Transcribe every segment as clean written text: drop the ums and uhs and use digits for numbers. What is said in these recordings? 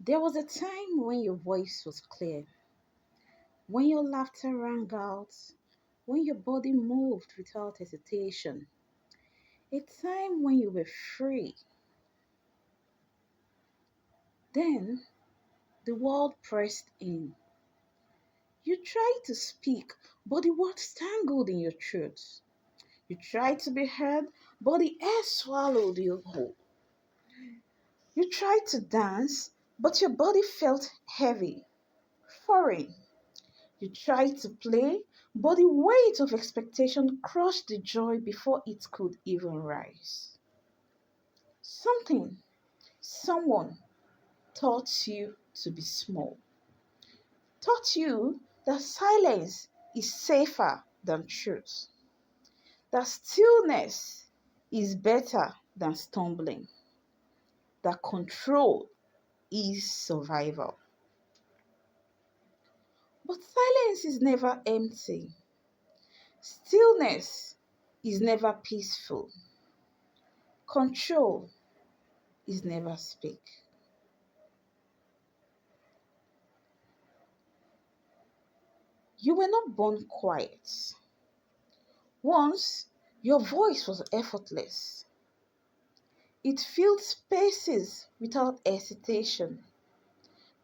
There was a time when your voice was clear, when your laughter rang out, when your body moved without hesitation. A time when you were free. Then the world pressed in. You tried to speak, but the words tangled in your throat. You tried to be heard, but the air swallowed you whole. You tried to dance, but your body felt heavy, foreign. You tried to play, but the weight of expectation crushed the joy before it could even rise. Something, someone taught you to be small, taught you that silence is safer than truth, that stillness is better than stumbling, that control is survival. But silence is never empty. Stillness is never peaceful. Control is never speak. You were not born quiet. Once, your voice was effortless. It filled spaces without hesitation.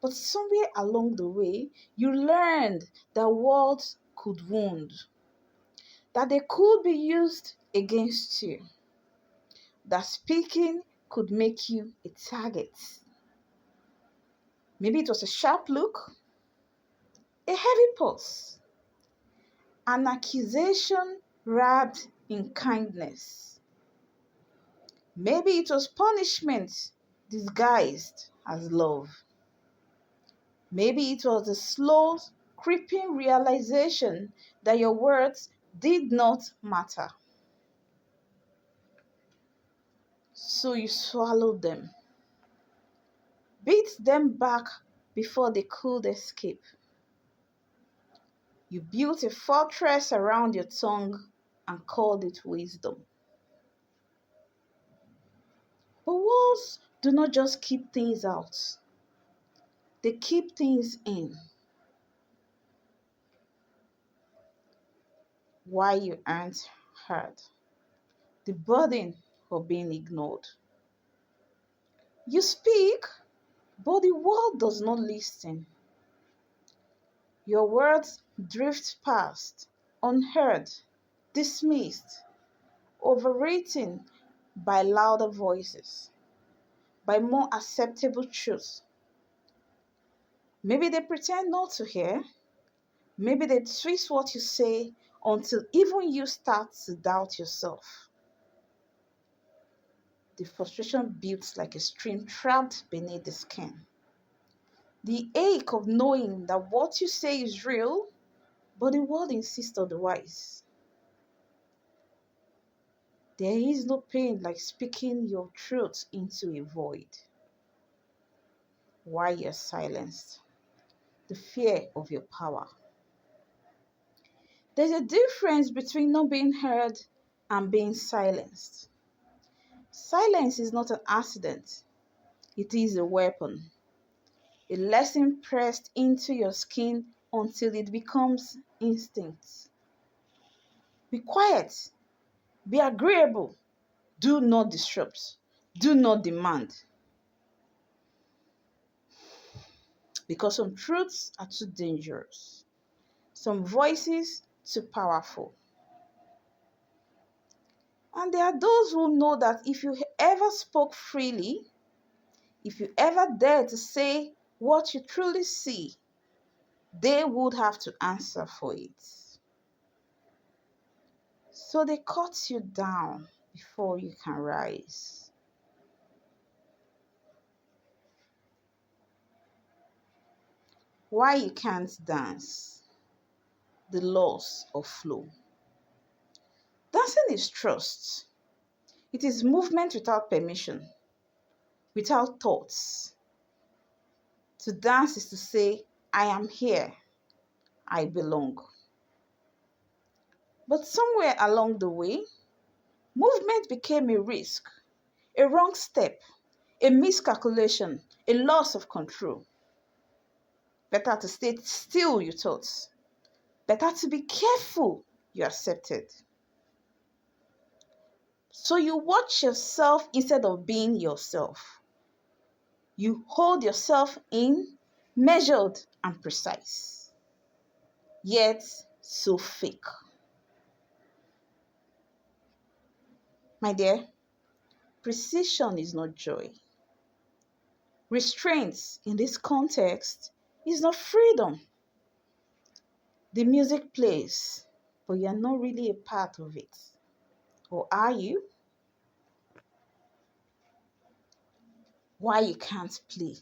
But somewhere along the way, you learned that words could wound, that they could be used against you, that speaking could make you a target. Maybe it was a sharp look, a heavy pulse, an accusation wrapped in kindness. Maybe it was punishment disguised as love. Maybe it was the slow, creeping realization that your words did not matter. So you swallowed them, beat them back before they could escape. You built a fortress around your tongue and called it wisdom. But walls do not just keep things out, they keep things in. Why you aren't heard. The burden of being ignored. You speak, but the world does not listen. Your words drift past, unheard, dismissed, overwritten by louder voices, by more acceptable truths. Maybe they pretend not to hear. Maybe they twist what you say until even you start to doubt yourself. The frustration builds like a stream trapped beneath the skin. The ache of knowing that what you say is real, but the world insists otherwise. There is no pain like speaking your truth into a void. Why you're silenced? The fear of your power. There's a difference between not being heard and being silenced. Silence is not an accident, it is a weapon, a lesson pressed into your skin until it becomes instinct. Be quiet, be agreeable, do not disrupt, do not demand. Because some truths are too dangerous, some voices too powerful. And there are those who know that if you ever spoke freely, if you ever dared to say what you truly see, they would have to answer for it. So they cut you down before you can rise. Why you can't dance? The loss of flow. Dancing is trust. It is movement without permission, without thoughts. To dance is to say, I am here, I belong. But somewhere along the way, movement became a risk, a wrong step, a miscalculation, a loss of control. Better to stay still, you thought. Better to be careful, you accepted. So you watch yourself instead of being yourself. You hold yourself in, measured and precise, yet so fake. My dear, precision is not joy. Restraints in this context is not freedom. The music plays, but you're not really a part of it. Or are you? Why you can't play?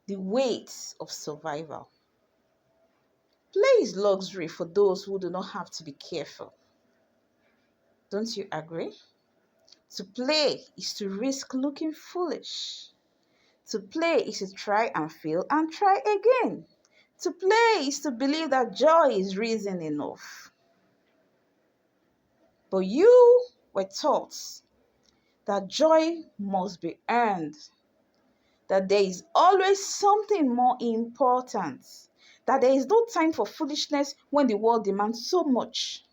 The weight of survival. Play is luxury for those who do not have to be careful. Don't you agree? To play is to risk looking foolish. To play is to try and fail and try again. To play is to believe that joy is reason enough. But you were taught that joy must be earned, that there is always something more important, that there is no time for foolishness when the world demands so much.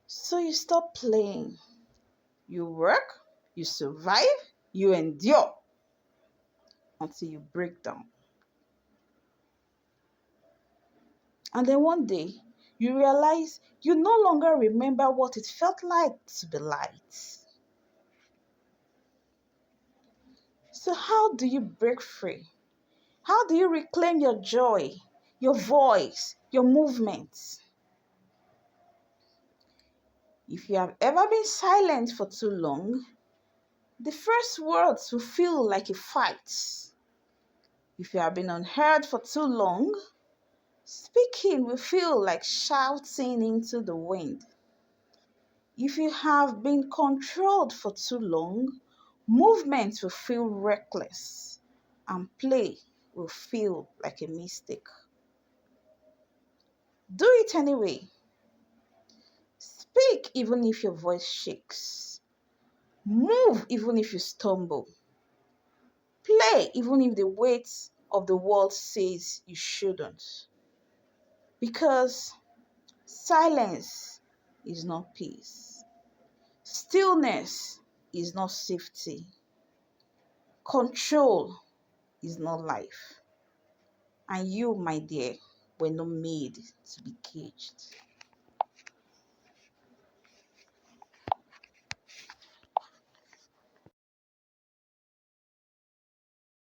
So you stop playing. You work, you survive, you endure until you break down. And then one day, you realize you no longer remember what it felt like to be light. So, how do you break free? How do you reclaim your joy, your voice, your movements? If you have ever been silent for too long, the first words will feel like a fight. If you have been unheard for too long, speaking will feel like shouting into the wind. If you have been controlled for too long, movement will feel reckless and play will feel like a mistake. Do it anyway. Speak even if your voice shakes. Move even if you stumble. Play even if the weight of the world says you shouldn't. Because silence is not peace. Stillness is not safety. Control is not life. And you, my dear, were not made to be caged.